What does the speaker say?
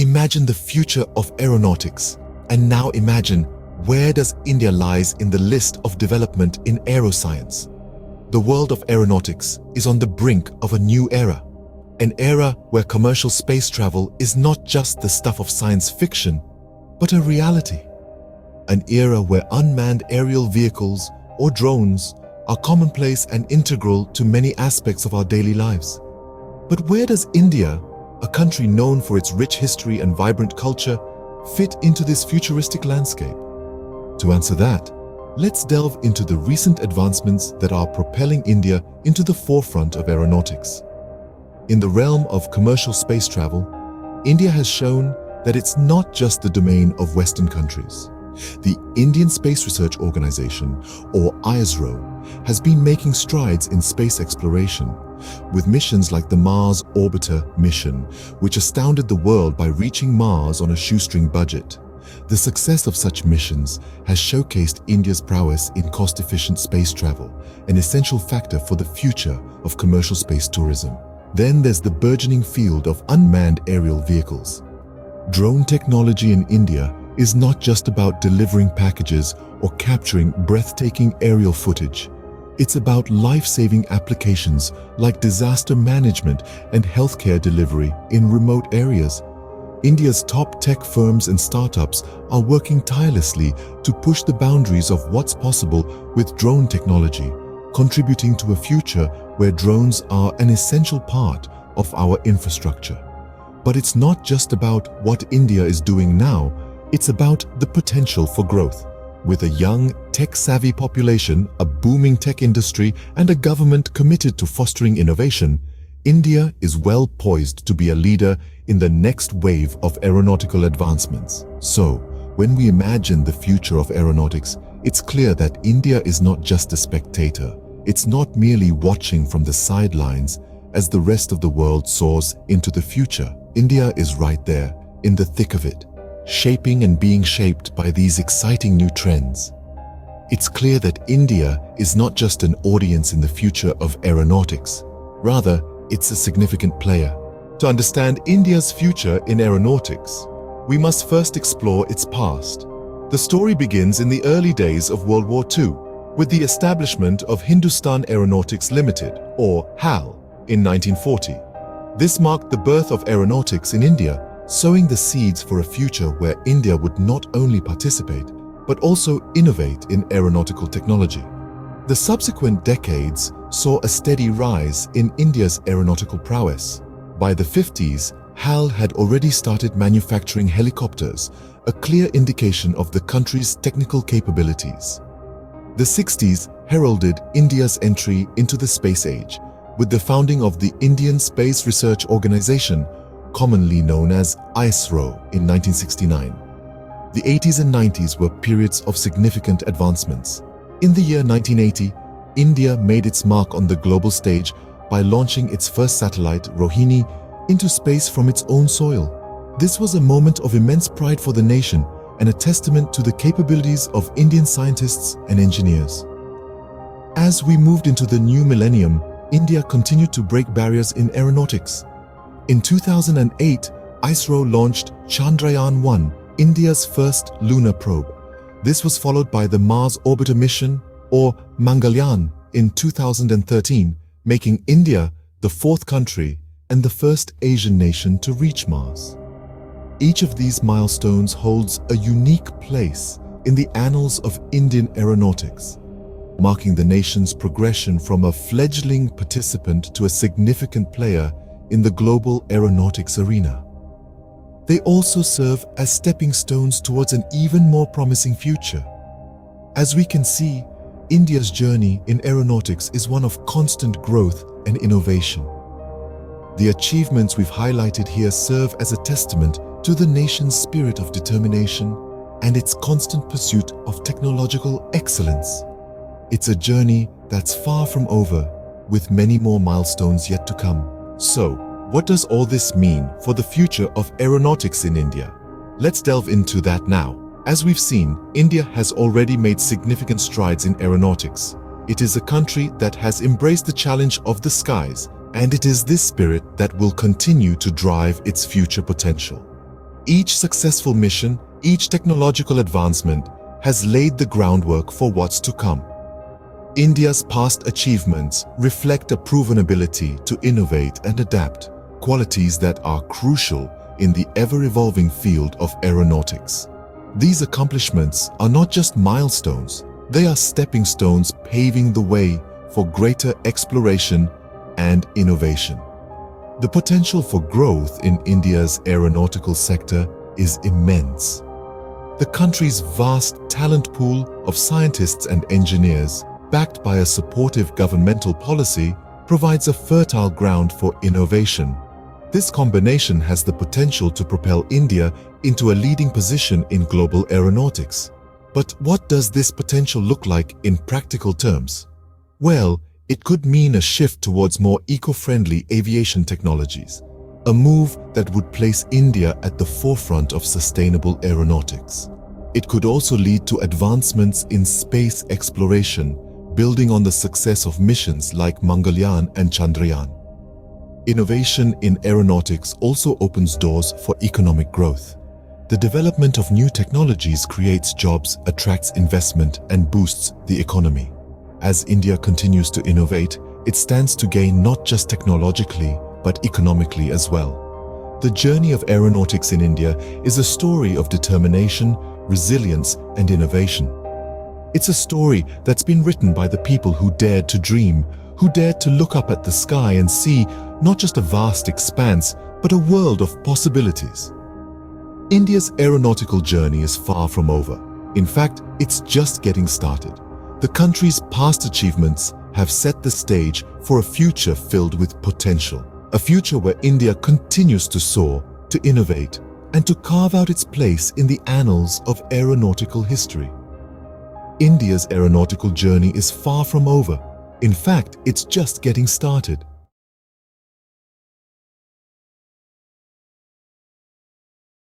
Imagine the future of aeronautics. And now imagine, where does India lies in the list of development in aeroscience? The world of aeronautics is on the brink of a new era. An era where commercial space travel is not just the stuff of science fiction, but a reality. An era where unmanned aerial vehicles or drones are commonplace and integral to many aspects of our daily lives. But where does India, a country known for its rich history and vibrant culture, fit into this futuristic landscape? To answer that, let's delve into the recent advancements that are propelling India into the forefront of aeronautics. In the realm of commercial space travel, India has shown that it's not just the domain of Western countries. The Indian Space Research Organization, or ISRO, has been making strides in space exploration, with missions like the Mars Orbiter mission, which astounded the world by reaching Mars on a shoestring budget. The success of such missions has showcased India's prowess in cost-efficient space travel, an essential factor for the future of commercial space tourism. Then there's the burgeoning field of unmanned aerial vehicles. Drone technology in India is not just about delivering packages or capturing breathtaking aerial footage. It's about life-saving applications like disaster management and healthcare delivery in remote areas. India's top tech firms and startups are working tirelessly to push the boundaries of what's possible with drone technology, contributing to a future where drones are an essential part of our infrastructure. But it's not just about what India is doing now, it's about the potential for growth. With a young, tech-savvy population, a booming tech industry, and a government committed to fostering innovation, India is well poised to be a leader in the next wave of aeronautical advancements. So, when we imagine the future of aeronautics, it's clear that India is not just a spectator. It's not merely watching from the sidelines as the rest of the world soars into the future. India is right there, in the thick of it, shaping and being shaped by these exciting new trends. It's clear that India is not just an audience in the future of aeronautics. Rather, it's a significant player. To understand India's future in aeronautics, we must first explore its past. The story begins in the early days of World War II, with the establishment of Hindustan Aeronautics Limited, or HAL, in 1940. This marked the birth of aeronautics in India, sowing the seeds for a future where India would not only participate, but also innovate in aeronautical technology. The subsequent decades saw a steady rise in India's aeronautical prowess. By the 50s, HAL had already started manufacturing helicopters, a clear indication of the country's technical capabilities. The 60s heralded India's entry into the space age, with the founding of the Indian Space Research Organization, commonly known as ISRO, in 1969. The 80s and 90s were periods of significant advancements. In the year 1980, India made its mark on the global stage by launching its first satellite, Rohini, into space from its own soil. This was a moment of immense pride for the nation and a testament to the capabilities of Indian scientists and engineers. As we moved into the new millennium, India continued to break barriers in aeronautics. In 2008, ISRO launched Chandrayaan-1, India's first lunar probe. This was followed by the Mars Orbiter mission, or Mangalyaan, in 2013, making India the fourth country and the first Asian nation to reach Mars. Each of these milestones holds a unique place in the annals of Indian aeronautics, marking the nation's progression from a fledgling participant to a significant player in the global aeronautics arena. They also serve as stepping stones towards an even more promising future. As we can see, India's journey in aeronautics is one of constant growth and innovation. The achievements we've highlighted here serve as a testament to the nation's spirit of determination and its constant pursuit of technological excellence. It's a journey that's far from over, with many more milestones yet to come. So, what does all this mean for the future of aeronautics in India? Let's delve into that now. As we've seen, India has already made significant strides in aeronautics. It is a country that has embraced the challenge of the skies, and it is this spirit that will continue to drive its future potential. Each successful mission, each technological advancement has laid the groundwork for what's to come. India's past achievements reflect a proven ability to innovate and adapt, qualities that are crucial in the ever-evolving field of aeronautics. These accomplishments are not just milestones, they are stepping stones paving the way for greater exploration and innovation. The potential for growth in India's aeronautical sector is immense. The country's vast talent pool of scientists and engineers, backed by a supportive governmental policy, provides a fertile ground for innovation. This combination has the potential to propel India into a leading position in global aeronautics. But what does this potential look like in practical terms? Well, it could mean a shift towards more eco-friendly aviation technologies, a move that would place India at the forefront of sustainable aeronautics. It could also lead to advancements in space exploration, building on the success of missions like Mangalyaan and Chandrayaan. Innovation in aeronautics also opens doors for economic growth. The development of new technologies creates jobs, attracts investment, and boosts the economy. As India continues to innovate, it stands to gain not just technologically, but economically as well. The journey of aeronautics in India is a story of determination, resilience, and innovation. It's a story that's been written by the people who dared to dream, who dared to look up at the sky and see not just a vast expanse, but a world of possibilities. India's aeronautical journey is far from over. In fact, it's just getting started. The country's past achievements have set the stage for a future filled with potential. A future where India continues to soar, to innovate, and to carve out its place in the annals of aeronautical history. India's aeronautical journey is far from over. In fact, it's just getting started.